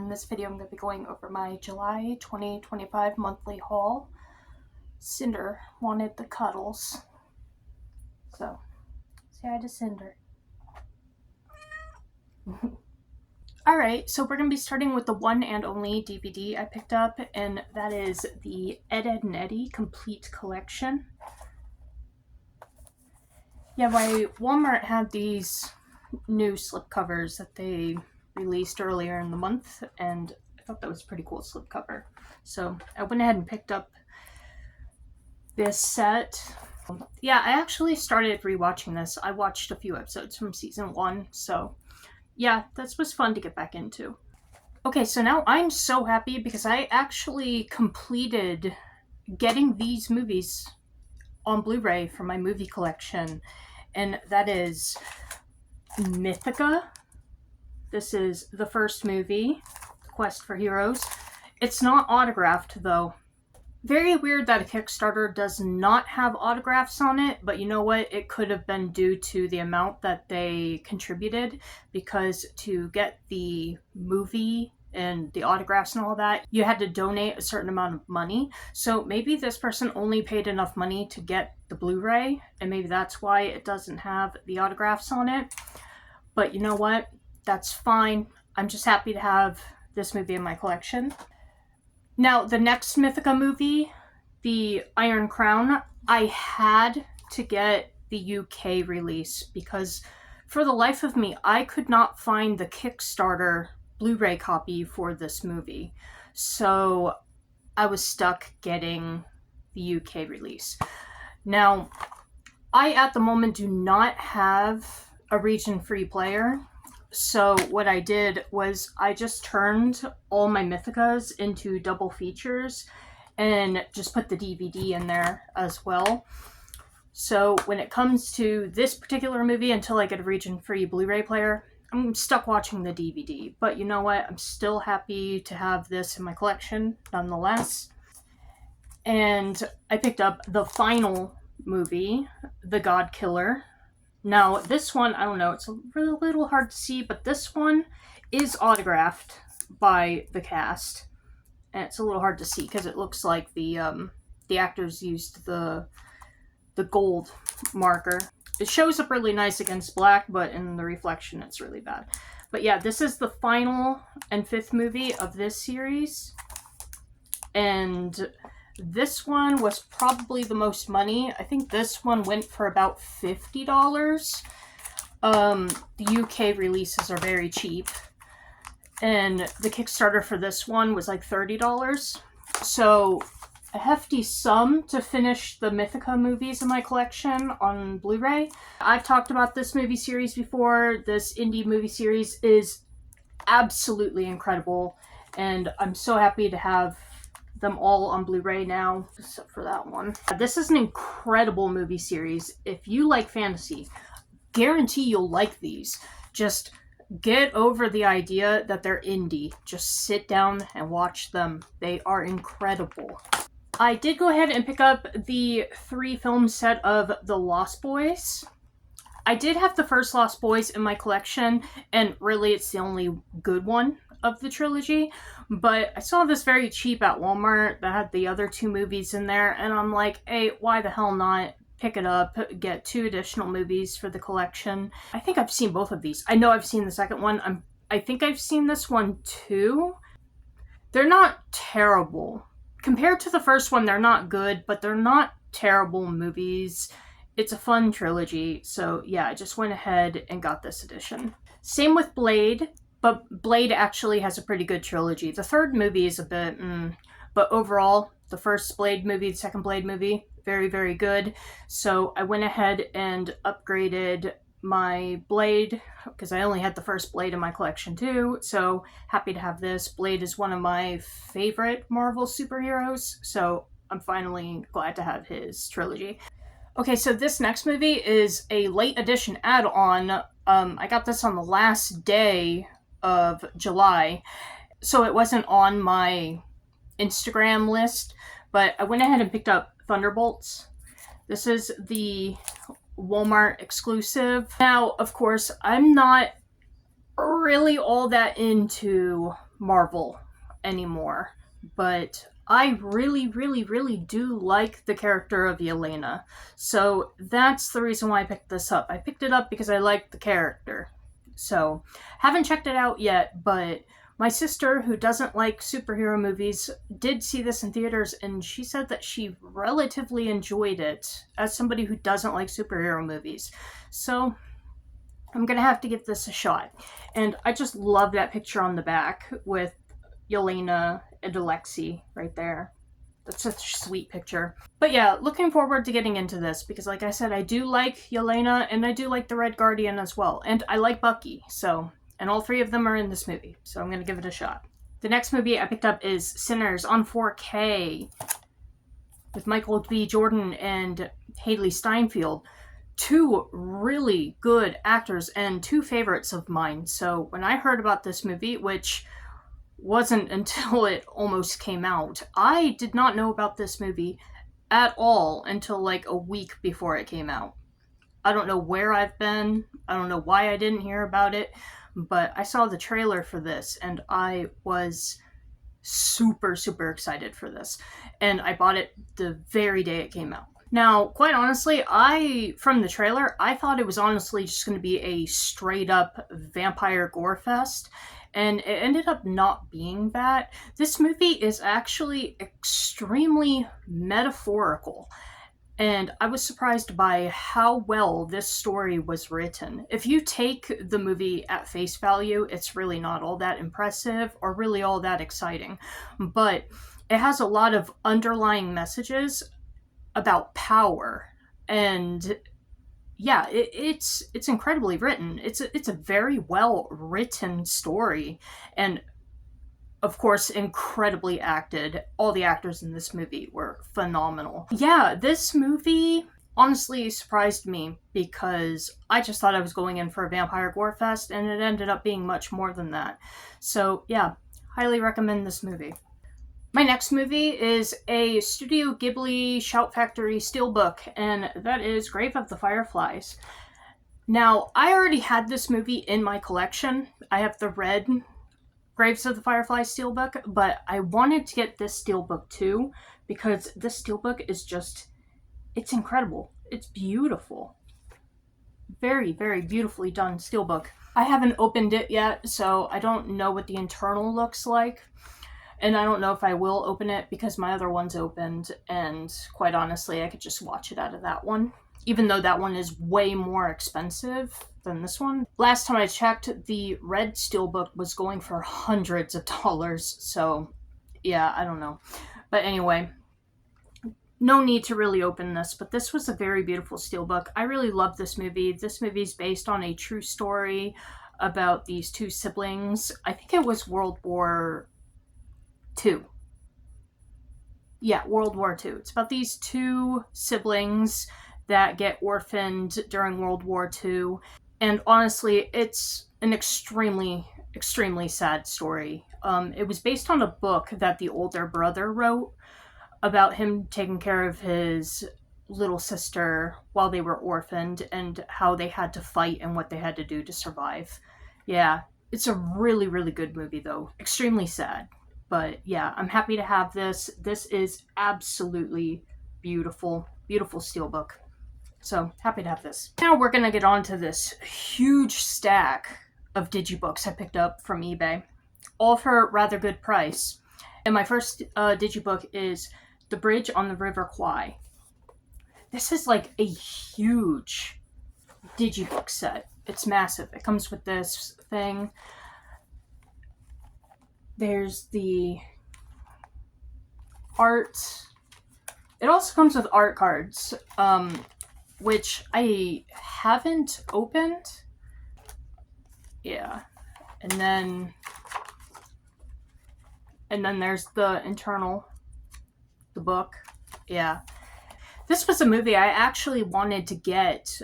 in this video I'm going to be going over my July 2025 monthly haul. Cinder wanted the cuddles, so say hi to Cinder. Alright, so we're going to be starting with the one and only DVD I picked up, and that is the Ed, Edd n Eddy Complete Collection. Yeah, Walmart had these new slipcovers that they released earlier in the month, and I thought that was a pretty cool slipcover. So I went ahead and picked up this set. Yeah, I actually started rewatching this. I watched a few episodes from season 1, so yeah, this was fun to get back into. Okay, so now I'm so happy because I actually completed getting these movies on Blu-ray for my movie collection, and that is Mythica. This is the first movie, Quest for Heroes. It's not autographed though. Very weird that a Kickstarter does not have autographs on it, but you know what? It could have been due to the amount that they contributed, because to get the movie and the autographs and all that, you had to donate a certain amount of money. So maybe this person only paid enough money to get the Blu-ray, and maybe that's why it doesn't have the autographs on it. But you know what? That's fine. I'm just happy to have this movie in my collection. Now, the next Mythica movie, The Iron Crown, I had to get the UK release because for the life of me, I could not find the Kickstarter Blu-ray copy for this movie. So I was stuck getting the UK release. Now, I at the moment do not have a region-free player. So what I did was I just turned all my Mythicas into double features and just put the DVD in there as well. So when it comes to this particular movie, until I get a region-free Blu-ray player, I'm stuck watching the DVD. But you know what? I'm still happy to have this in my collection nonetheless. And I picked up the final movie, The God Killer. Now, this one, I don't know, it's a little hard to see, but this one is autographed by the cast. And it's a little hard to see because it looks like the actors used the gold marker. It shows up really nice against black, but in the reflection it's really bad. But yeah, this is the final and 5th movie of this series. And this one was probably the most money. I think this one went for about $50. The UK releases are very cheap. And the Kickstarter for this one was like $30. So a hefty sum to finish the Mythica movies in my collection on Blu-ray. I've talked about this movie series before. This indie movie series is absolutely incredible. And I'm so happy to have them all on Blu-ray now, except for that one. This is an incredible movie series. If you like fantasy, guarantee you'll like these. Just get over the idea that they're indie. Just sit down and watch them. They are incredible. I did go ahead and pick up the 3-film set of The Lost Boys. I did have the first Lost Boys in my collection, and really it's the only good one of the trilogy, but I saw this very cheap at Walmart that had the other 2 movies in there, and I'm like, hey, why the hell not pick it up, get 2 additional movies for the collection. I think I've seen both of these. I know I've seen the second one. I think I've seen this one too. They're not terrible. Compared to the first one, they're not good, but they're not terrible movies. It's a fun trilogy, so yeah, I just went ahead and got this edition. Same with Blade. But Blade actually has a pretty good trilogy. The 3rd movie is a bit, but overall, the first Blade movie, the second Blade movie, very, very good. So I went ahead and upgraded my Blade, because I only had the first Blade in my collection too, so happy to have this. Blade is one of my favorite Marvel superheroes, so I'm finally glad to have his trilogy. Okay, so this next movie is a late edition add-on. I got this on the last day of July, so it wasn't on my Instagram list, but I went ahead and picked up Thunderbolts. This is the Walmart exclusive. Now, of course, I'm not really all that into Marvel anymore, but I really, really, really do like the character of Yelena. So that's the reason why I picked this up. I picked it up because I liked the character. So, haven't checked it out yet, but my sister, who doesn't like superhero movies, did see this in theaters and she said that she relatively enjoyed it as somebody who doesn't like superhero movies. So, I'm gonna have to give this a shot. And I just love that picture on the back with Yelena and Alexei right there. That's such a sweet picture. But yeah, looking forward to getting into this because, like I said, I do like Yelena and I do like the Red Guardian as well. And I like Bucky, so. And all three of them are in this movie, so I'm gonna give it a shot. The next movie I picked up is Sinners on 4K with Michael B. Jordan and Haley Steinfeld. Two really good actors and two favorites of mine. So when I heard about this movie, which wasn't until it almost came out, I did not know about this movie at all until like a week before it came out. I don't know where I've been. I don't know why I didn't hear about it, but I saw the trailer for this and I was super, super excited for this. And I bought it the very day it came out. Now, quite honestly, from the trailer, I thought it was honestly just going to be a straight up vampire gore fest, and it ended up not being that. This movie is actually extremely metaphorical, and I was surprised by how well this story was written. If you take the movie at face value, it's really not all that impressive or really all that exciting, but it has a lot of underlying messages about power, and yeah, it's incredibly written. It's a very well written story, and of course incredibly acted. All the actors in this movie were phenomenal. Yeah, this movie honestly surprised me because I just thought I was going in for a vampire gore fest, and it ended up being much more than that. So yeah, highly recommend this movie. My next movie is a Studio Ghibli Shout Factory steelbook, and that is Grave of the Fireflies. Now, I already had this movie in my collection. I have the red Graves of the Fireflies steelbook, but I wanted to get this steelbook too because this steelbook is it's incredible. It's beautiful. Very, very beautifully done steelbook. I haven't opened it yet, so I don't know what the internal looks like. And I don't know if I will open it because my other one's opened, and quite honestly, I could just watch it out of that one. Even though that one is way more expensive than this one. Last time I checked, the red steelbook was going for hundreds of dollars, so yeah, I don't know. But anyway, no need to really open this, but this was a very beautiful steelbook. I really love this movie. This movie is based on a true story about these two siblings. I think it was World War II. Yeah, World War II. It's about these two siblings that get orphaned during World War II. And honestly, it's an extremely, extremely sad story. It was based on a book that the older brother wrote about him taking care of his little sister while they were orphaned and how they had to fight and what they had to do to survive. Yeah, it's a really, really good movie, though. Extremely sad. But yeah, I'm happy to have this. This is absolutely beautiful, beautiful steelbook. So happy to have this. Now we're gonna get on to this huge stack of digibooks I picked up from eBay, all for a rather good price. And my first digibook is The Bridge on the River Kwai. This is like a huge digibook set. It's massive. It comes with this thing. There's the art. It also comes with art cards, which I haven't opened. Yeah. And then there's the internal, the book. Yeah. This was a movie I actually wanted to get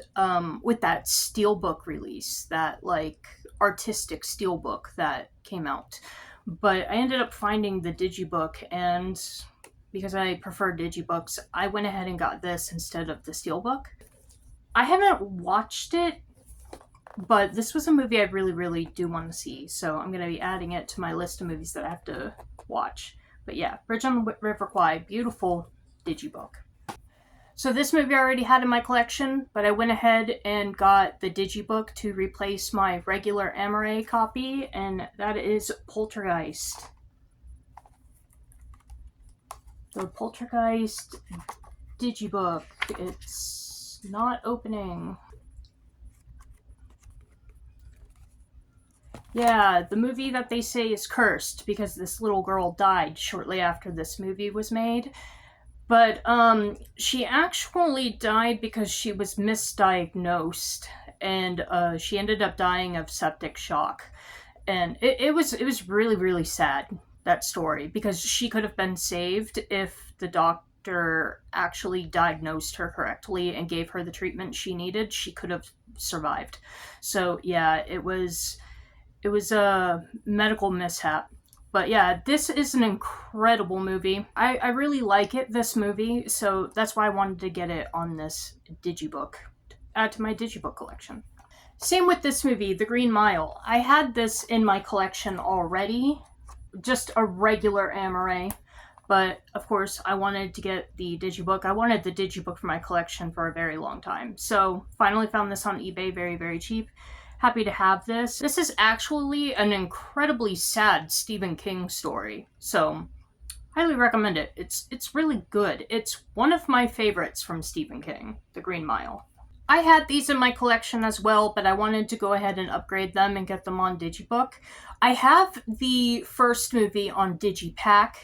with that steelbook release, that like artistic steelbook that came out. But I ended up finding the digibook, and because I prefer digibooks, I went ahead and got this instead of the steelbook. I haven't watched it But this was a movie I really, really do want to see, so I'm going to be adding it to my list of movies that I have to watch. But yeah, Bridge on the River Kwai, beautiful digibook. So this movie I already had in my collection, but I went ahead and got the digibook to replace my regular Amaray copy, and that is Poltergeist. The Poltergeist digibook. It's not opening. Yeah, the movie that they say is cursed because this little girl died shortly after this movie was made. But she actually died because she was misdiagnosed, and she ended up dying of septic shock. And it was really, really sad, that story, because she could have been saved if the doctor actually diagnosed her correctly and gave her the treatment she needed. She could have survived. So yeah, it was a medical mishap. But yeah, this is an incredible movie. I really like it, this movie, so that's why I wanted to get it on this digibook, add to my digibook collection. Same with this movie, The Green Mile. I had this in my collection already, just a regular Amaray, but of course I wanted to get the digibook. I wanted the digibook for my collection for a very long time, so finally found this on eBay very, very cheap. Happy to have this. This is actually an incredibly sad Stephen King story, so highly recommend it. It's really good. It's one of my favorites from Stephen King, The Green Mile. I had these in my collection as well, but I wanted to go ahead and upgrade them and get them on Digibook. I have the first movie on Digipack,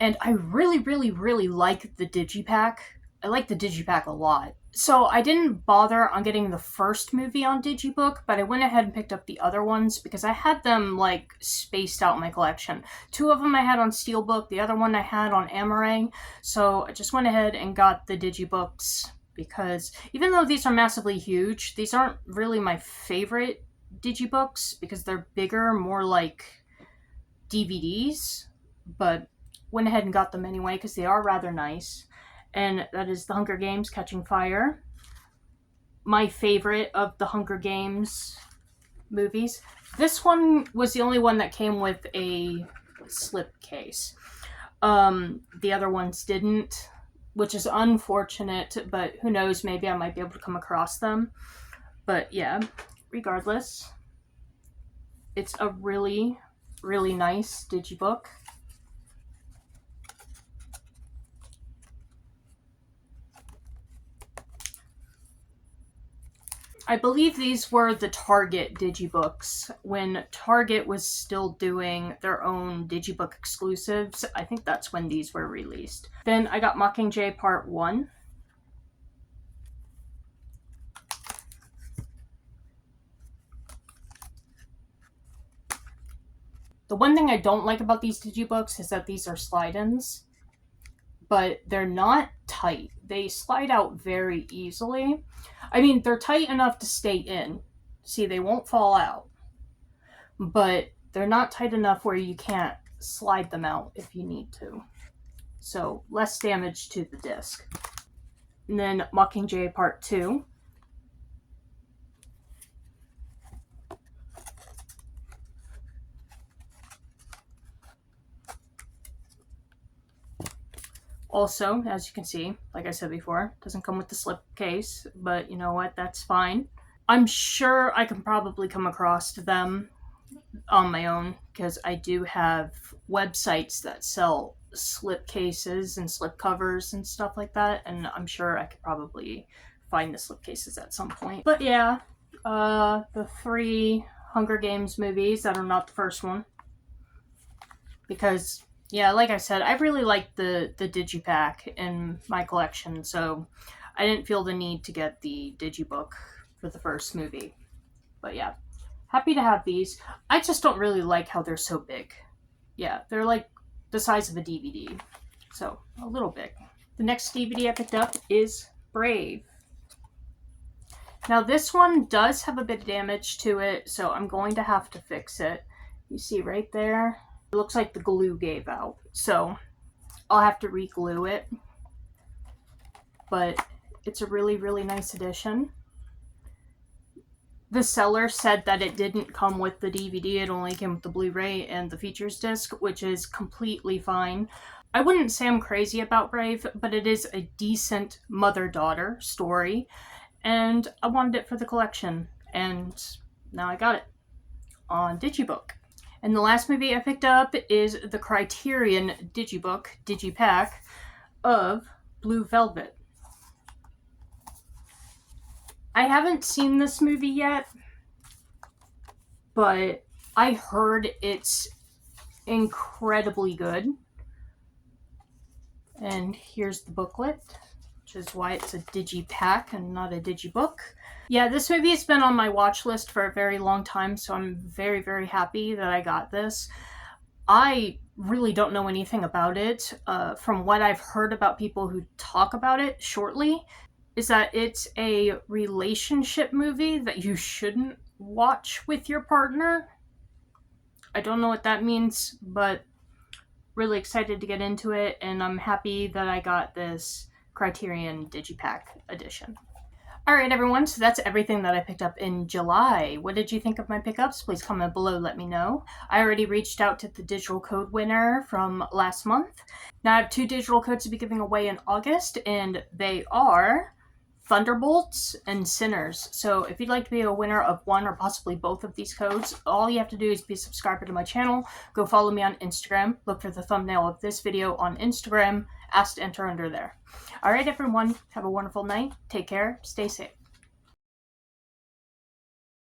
and I really, really, really like the Digipack. I like the Digipack a lot. So I didn't bother on getting the first movie on Digibook, but I went ahead and picked up the other ones because I had them like spaced out in my collection. 2 of them I had on Steelbook, the other one I had on Amaray. So I just went ahead and got the Digibooks because even though these are massively huge, these aren't really my favorite Digibooks because they're bigger, more like DVDs, but went ahead and got them anyway because they are rather nice. And that is The Hunger Games: Catching Fire. My favorite of the Hunger Games movies. This one was the only one that came with a slipcase. The other ones didn't, which is unfortunate, but who knows, maybe I might be able to come across them. But yeah, regardless, it's a really, really nice digibook. I believe these were the Target digibooks when Target was still doing their own digibook exclusives. I think that's when these were released. Then I got Mockingjay Part 1. The one thing I don't like about these digibooks is that these are slide-ins, but they're not tight. They slide out very easily. I mean, they're tight enough to stay in. See, they won't fall out. But they're not tight enough where you can't slide them out if you need to. So, less damage to the disc. And then Mockingjay Part 2. Also, as you can see, like I said before, doesn't come with the slip case, but you know what, that's fine. I'm sure I can probably come across them on my own because I do have websites that sell slip cases and slip covers and stuff like that, and I'm sure I could probably find the slip cases at some point. But yeah, the 3 Hunger Games movies that are not the first one, because yeah, like I said, I really like the digipack in my collection, so I didn't feel the need to get the digibook for the first movie. But yeah, happy to have these. I just don't really like how they're so big. Yeah, they're like the size of a DVD, so a little big. The next DVD I picked up is Brave. Now this one does have a bit of damage to it, so I'm going to have to fix it. You see right there? It looks like the glue gave out, so I'll have to re-glue it. But it's a really, really nice edition. The seller said that it didn't come with the DVD, it only came with the Blu-ray and the features disc, which is completely fine. I wouldn't say I'm crazy about Brave, but it is a decent mother-daughter story, and I wanted it for the collection, and now I got it on Digibook. And the last movie I picked up is the Criterion Digibook, Digipack, of Blue Velvet. I haven't seen this movie yet, but I heard it's incredibly good. And here's the booklet, which is why it's a digipack and not a digibook. Yeah, this movie has been on my watch list for a very long time, so I'm very, very happy that I got this. I really don't know anything about it. From what I've heard about people who talk about it shortly, is that it's a relationship movie that you shouldn't watch with your partner. I don't know what that means, but really excited to get into it, and I'm happy that I got this Criterion Digipack edition. Alright everyone, so that's everything that I picked up in July. What did you think of my pickups? Please comment below, let me know. I already reached out to the digital code winner from last month. Now I have 2 digital codes to be giving away in August, and they are Thunderbolts and Sinners. So if you'd like to be a winner of one or possibly both of these codes, all you have to do is be a subscriber to my channel, go follow me on Instagram, look for the thumbnail of this video on Instagram, ask to enter under there. Alright everyone, have a wonderful night, take care, stay safe.